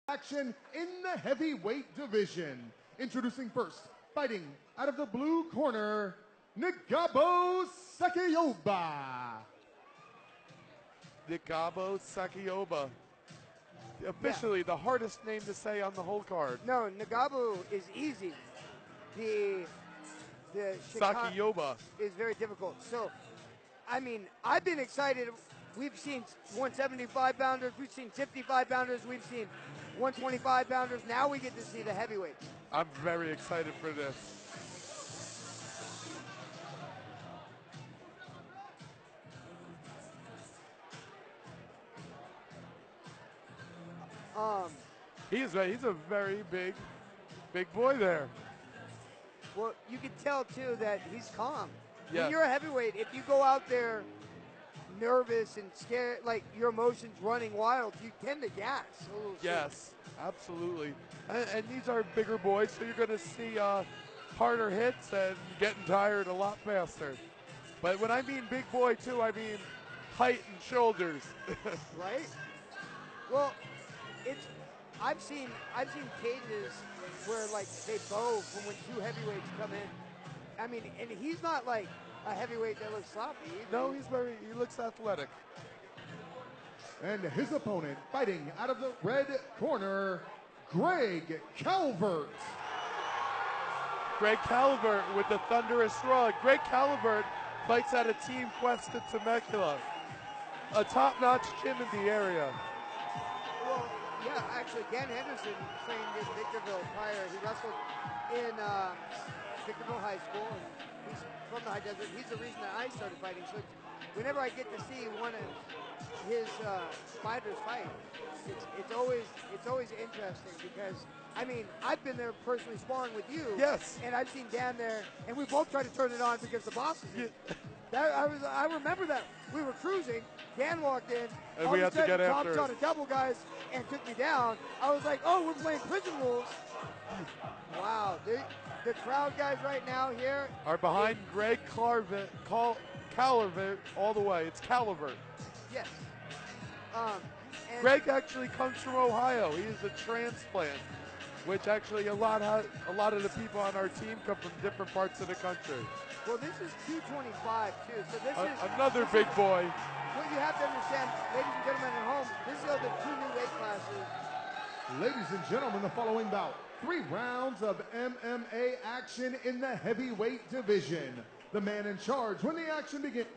Action in the heavyweight division. Introducing first, fighting out of the blue corner, Ngabo Sekiyoba. Ngabo Sekiyoba. Officially the hardest name to say on the whole card. No, Ngabo is easy. The Sekiyoba is very difficult. So, I mean, I've been excited. We've seen 175-pounders, we've seen 55-pounders, we've seen 125-pounders. Now we get to see the heavyweights. I'm very excited for this. He's a very big boy there. Well, you can tell too that he's calm. Yeah. When you're a heavyweight, if you go out there nervous and scared, like your emotions running wild, you tend to gas a little. Yes, absolutely. And these are bigger boys, so you're going to see harder hits and getting tired a lot faster. But when I mean big boy too, I mean height and shoulders. Right? Well, I've seen cages where like they bow from when two heavyweights come in. I mean, and he's not like a heavyweight that looks sloppy either. No, he looks athletic. And his opponent, fighting out of the red corner, Greg Calvert. Greg Calvert with the thunderous rug. Greg Calvert fights at a Team Quest in Temecula, a top-notch gym in the area. Well, yeah, actually, Dan Henderson trained in Victorville prior. He wrestled in Victorville High School, and he's from the High Desert. He's the reason that I started fighting. So whenever I get to see one of his fighters fight, it's always interesting because, I mean, I've been there personally sparring with you. Yes. And I've seen Dan there, and we both tried to turn it on because the boss is in. I remember that. We were cruising. Dan walked in. And we had to get Tom after shot it. a double, guys, and took me down. I was like, oh, we're playing prison rules. Wow. The crowd guys right now here are behind Greg Calvert all the way. It's Calvert. Yes. Greg actually comes from Ohio. He is a transplant, which actually a lot of the people on our team come from different parts of the country. Well, this is 225 too. So this is another big boy. What you have to understand, ladies and gentlemen at home, this is the two new weight classes. Ladies and gentlemen, the following bout, 3 rounds of MMA action in the heavyweight division. The man in charge when the action begins,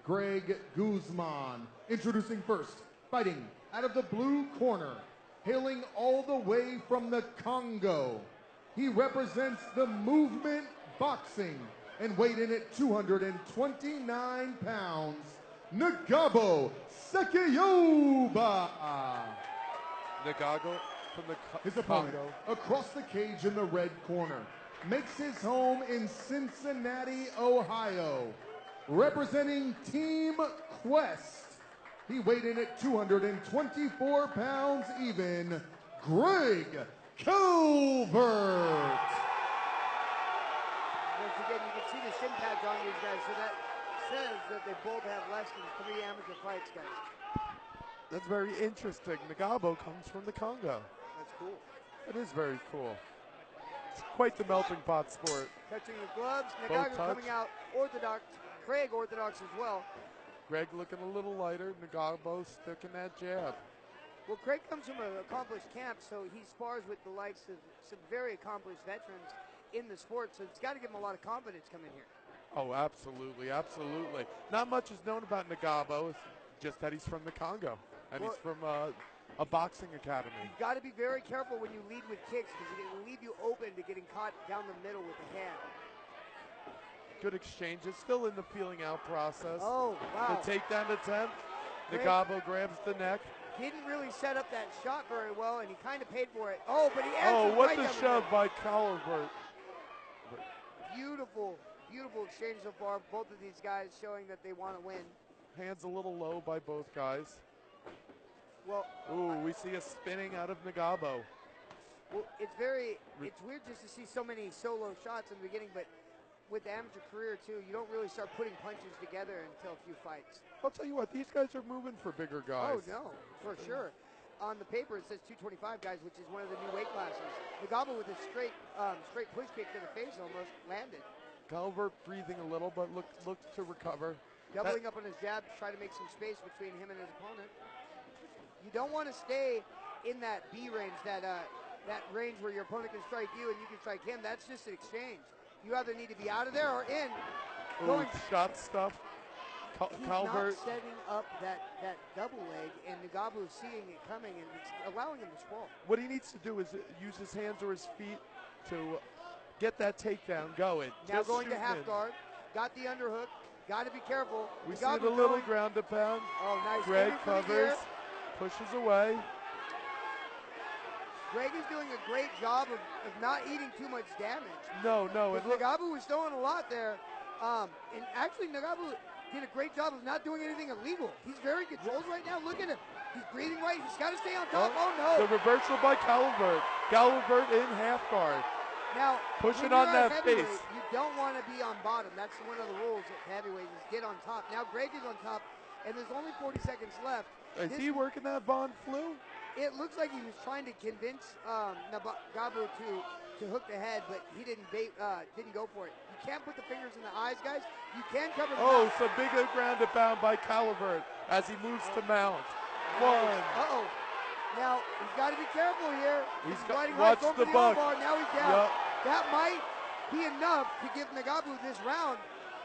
Greg Guzman. Introducing first, fighting out of the blue corner, hailing all the way from the Congo. He represents the Movement Boxing and weighed in at 229 pounds, Ngabo Sekiyoba. Ngabo from the His opponent, across the cage in the red corner, makes his home in Cincinnati, Ohio. Representing Team Quest, he weighed in at 224 pounds even, Greg Calvert. Once again, you can see the shin pads on these guys, so that says that they both have less than 3 amateur fights, guys. That's very interesting. Ngabo comes from the Congo. That's cool. It is very cool. It's quite the melting pot sport. Touching the gloves. Ngabo coming out orthodox. Craig orthodox as well. Greg looking a little lighter. Ngabo sticking that jab. Well, Craig comes from an accomplished camp, so he spars with the likes of some very accomplished veterans in the sport, so it's got to give him a lot of confidence coming here. Oh, absolutely, absolutely. Not much is known about Ngabo, it's just that he's from the Congo, and he's from a boxing academy. You've got to be very careful when you lead with kicks because it will leave you open to getting caught down the middle with the hand. Good exchanges, still in the feeling out process. Oh, wow. The takedown attempt, Ngabo grabs the neck. Didn't really set up that shot very well, and he kind of paid for it. Oh, but he answered. Oh, what right the shove by Calvert. Beautiful, beautiful exchange so far. Both of these guys showing that they want to win. Hands a little low by both guys. Well, ooh, we see a spinning out of Ngabo. Well, it's weird just to see so many solo shots in the beginning, but with the amateur career too, you don't really start putting punches together until a few fights. I'll tell you what, these guys are moving for bigger guys. Oh no, for sure. on the paper it says 225, guys, which is one of the new weight classes. Ngabo with a straight push kick to the face almost landed. Calvert breathing a little, but looks to recover. Doubling up on his jab to try to make some space between him and his opponent. You don't want to stay in that B range, that range where your opponent can strike you and you can strike him. That's just an exchange. You either need to be out of there or in. Ooh, shot stuff. Calvert not setting up that double leg, and Ngabo is seeing it coming and it's allowing him to sprawl. What he needs to do is use his hands or his feet to get that takedown going. Now Just going to shoot half in. guard. Got the underhook. Got to be careful. We see Ngabo the little going. ground to pound. Oh, nice. Greg Aiming for the covers, ear. pushes away. Greg is doing a great job of not eating too much damage. No. Ngabo was throwing a lot there. And actually, Ngabo did a great job of not doing anything illegal. He's very controlled right now. Look at him. He's breathing right. He's got to stay on top. Oh, no. The reversal by Calvert. Calvert in half guard. Now, pushing when on you're that at face. heavyweight, you don't want to be on bottom. That's one of the rules at heavyweight is get on top. Now Greg is on top, and there's only 40 seconds left. Is he working that Bond flu? It looks like he was trying to convince Ngabo to hook the head, but he didn't go for it. You can't put the fingers in the eyes, guys. You can cover the mouth. Some big ground and pound by Calvert as he moves to mount. One. Uh-oh. Now, he's got to be careful here. He's riding watch high, the going for buck. armbar. Now he's down. Yep. That might be enough to give Ngabo this round.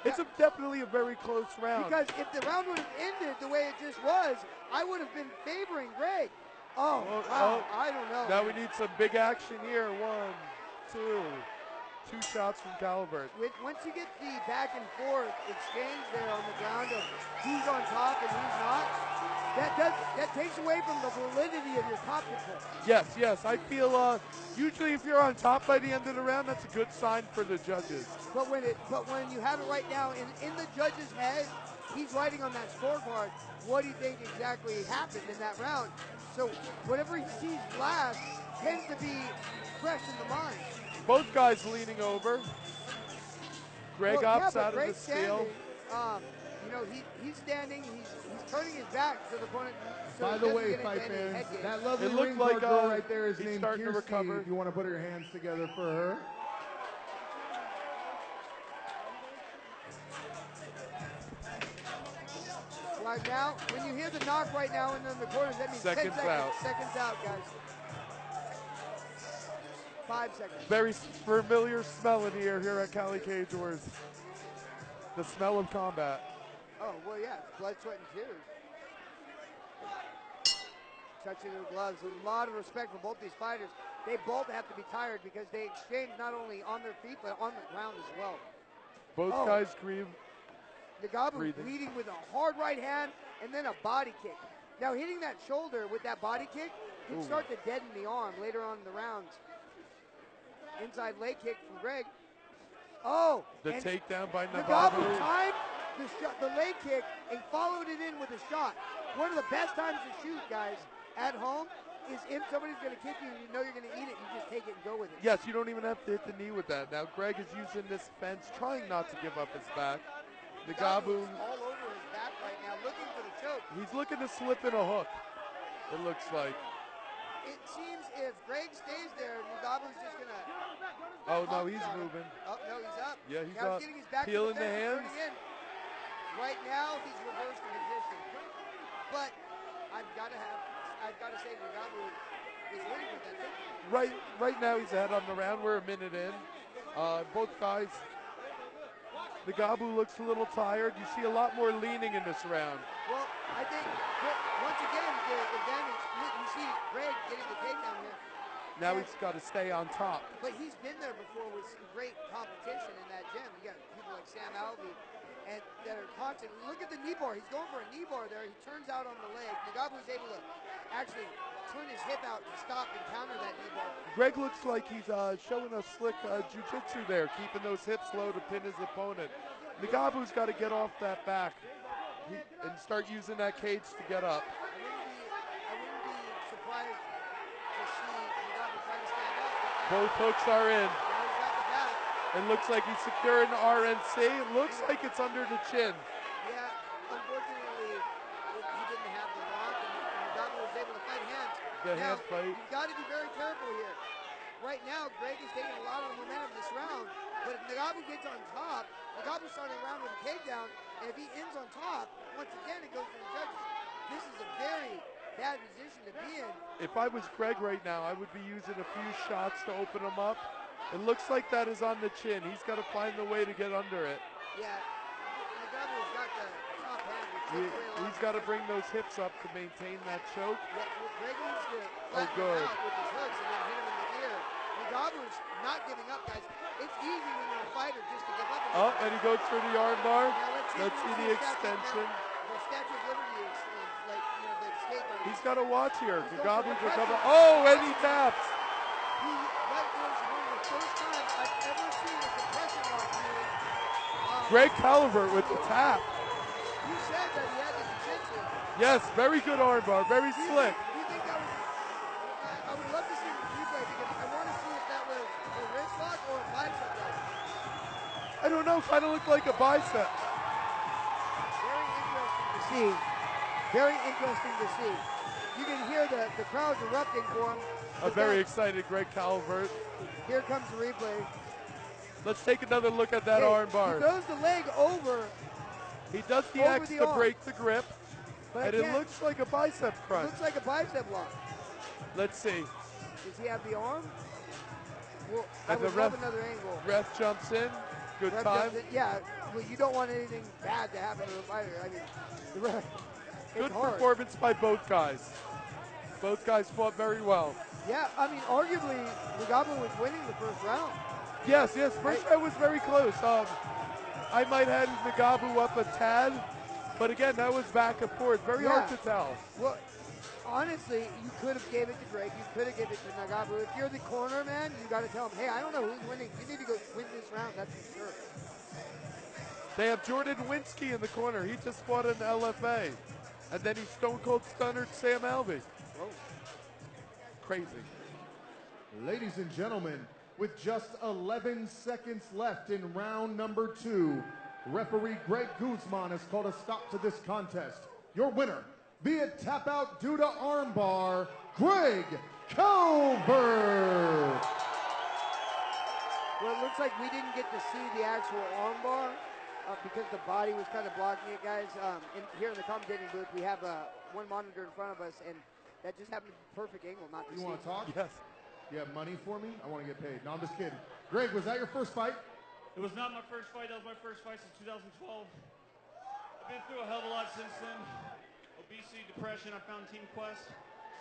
It's definitely a very close round. Because if the round would have ended the way it just was, I would have been favoring Greg. Oh, wow. I don't know. Now we need some big action here. One, two. 2 shots from Calvert. Once you get the back and forth exchange there on the ground of who's on top and who's not, that takes away from the validity of your top control. Yes. I feel usually if you're on top by the end of the round, that's a good sign for the judges. But when you have it right now in the judge's head, he's writing on that scorecard, what do you think exactly happened in that round? So whatever he sees last tends to be fresh in the mind. Both guys leaning over. Greg opts out of the steal. He's standing. He's turning his back to the opponent. So By the way, fight fans, that lovely ring like girl right there is he's named starting to Kirsty. recover. If you want to put your hands together for her. Right now, when you hear the knock right now in the corners, that means Seconds 10 seconds. out. Seconds out, guys. 5 seconds. Very familiar smell in the air here at Cali Cage Wars. The smell of combat. Oh, well, yeah. It's blood, sweat, and tears. Touching the gloves. A lot of respect for both these fighters. They both have to be tired because they exchange not only on their feet, but on the ground as well. Both guys grieve. Ngabo leading with a hard right hand and then a body kick. Now hitting that shoulder with that body kick can start to deaden the arm later on in the rounds. Inside leg kick from Greg. Oh! The takedown by Ngabo Ngabo. timed the leg kick and followed it in with a shot. One of the best times to shoot, guys, at home is if somebody's going to kick you and you know you're going to eat it, you just take it and go with it. Yes, you don't even have to hit the knee with that. Now Greg is using this fence, trying not to give up his back. Ngabo all over his back right now, looking for the choke. He's looking to slip in a hook, it looks like. It seems if Greg stays there, Ngabo's just going to... Oh, no, he's moving. Oh, no, he's up. Yeah, he's now up. He's getting his back Peeling to the hands. In. Right now, he's reversed the position. But I've got to say Ngabo is winning with that thing. Right now he's ahead on the round. We're a minute in. Both guys, Ngabo looks a little tired. You see a lot more leaning in this round. Well, I think once again the advantage. You see Greg getting the takedown here. Now he's got to stay on top. But he's been there before with some great competition in that gym. You got people like Sam Alvey and that are constant. Look at the knee bar. He's going for a knee bar there. He turns out on the leg. Ngabo was able to actually turn his hip out to stop and counter that knee bar. Greg looks like he's showing a slick jiu-jitsu there, keeping those hips low to pin his opponent. Ngabo's got to get off that back and start using that cage to get up. I wouldn't be surprised to see Ngabo try to stand up. Both hooks are in. Now he's got the back. It looks like he's securing the RNC. It looks like it's under the chin. Yeah, unfortunately, he didn't have the lock, and Ngabo was able to fight hands. the Now, hand fight. you've got to be very careful here. Right now, Greg is taking a lot of the momentum this round, but if Ngabo gets on top, Ngabo started the round with a takedown, and if he ends on top, once again it goes to the judges. This is a very bad position to be in. If I was Greg right now, I would be using a few shots to open him up. It looks like that is on the chin. He's got to find the way to get under it. Yeah, Ngabo's got the top hand. He's got to bring those hips up to maintain that choke. Yeah, well, Greg needs to flatten him out with his hooks and then hit him in the ear. Ngabo's not giving up, guys. It's easy when you're a fighter just to give up. Oh, and he goes for the arm bar. Now, let's see the extension. The Statue of Liberty is like, you know, the escape. He's got to watch here. Ngabo's recover. Oh, and he taps. That was one of the first times I've ever seen a compression lock used. Greg Calvert with the tap. You said that he had the jiu-jitsu. Yes, very good arm bar, very slick. Do you think that was? I would love to see the replay because I want to see if that was a wrist lock or a bicep lock. I don't know, kind of looked like a bicep. Very interesting to see. Very interesting to see. You can hear the crowd erupting for him. A very excited Greg Calvert. Here comes the replay. Let's take another look at that arm bar. He throws the leg over. He does the over X the to arm. break the grip, But and again, it looks like a bicep it crunch. looks like a bicep lock. Let's see. Does he have the arm? Well, I And the would love another angle. Ref jumps in. Good Ref time. jumps in. Yeah, well, you don't want anything bad to happen to the fighter. I mean, the ref. Good It's hard. performance by both guys. Both guys fought very well. Yeah, I mean, arguably, Ngabo was winning the first round. Yes, first round was very close. I might have had Ngabo up a tad, but again, that was back and forth. Very hard to tell. Well, honestly, you could have gave it to Greg. You could have given it to Ngabo. If you're the corner man, you got to tell him, hey, I don't know who's winning. You need to go win this round. That's for sure. They have Jordan Winsky in the corner. He just fought in LFA. And then he stone cold stunnered Sam Alvey. Whoa. Crazy. Ladies and gentlemen, with just 11 seconds left in round number 2, referee Greg Guzman has called a stop to this contest. Your winner, via tap out due to armbar, Greg Calvert. Well, it looks like we didn't get to see the actual armbar because the body was kind of blocking it, guys. Here in the commentating booth, we have one monitor in front of us, and that just happened to be perfect angle not to see. You want to talk? Yes. You have money for me? I want to get paid. No, I'm just kidding. Greg, was that your first fight? It was not my first fight. That was my first fight since 2012. I've been through a hell of a lot since then. Obesity, depression. I found Team Quest.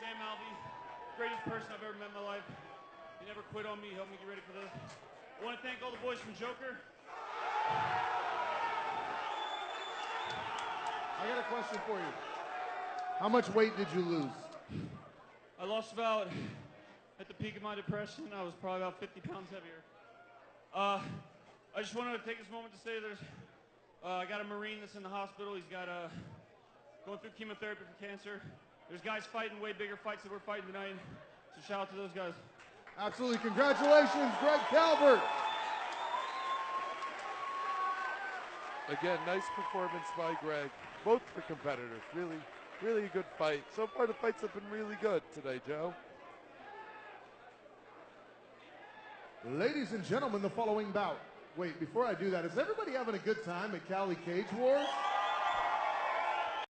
Sam Alvey, greatest person I've ever met in my life. He never quit on me. He helped me get ready for this. I want to thank all the boys from Joker. I got a question for you. How much weight did you lose? I lost about, at the peak of my depression, I was probably about 50 pounds heavier. I just wanted to take this moment to say there's, I got a Marine that's in the hospital. He's got going through chemotherapy for cancer. There's guys fighting way bigger fights than we're fighting tonight. So shout out to those guys. Absolutely. Congratulations, Greg Calvert. Again, nice performance by Greg. Both the competitors, really a good fight. So far the fights have been really good today, Joe. Ladies and gentlemen, the following bout. Wait, before I do that, is everybody having a good time at Cali Cage Wars?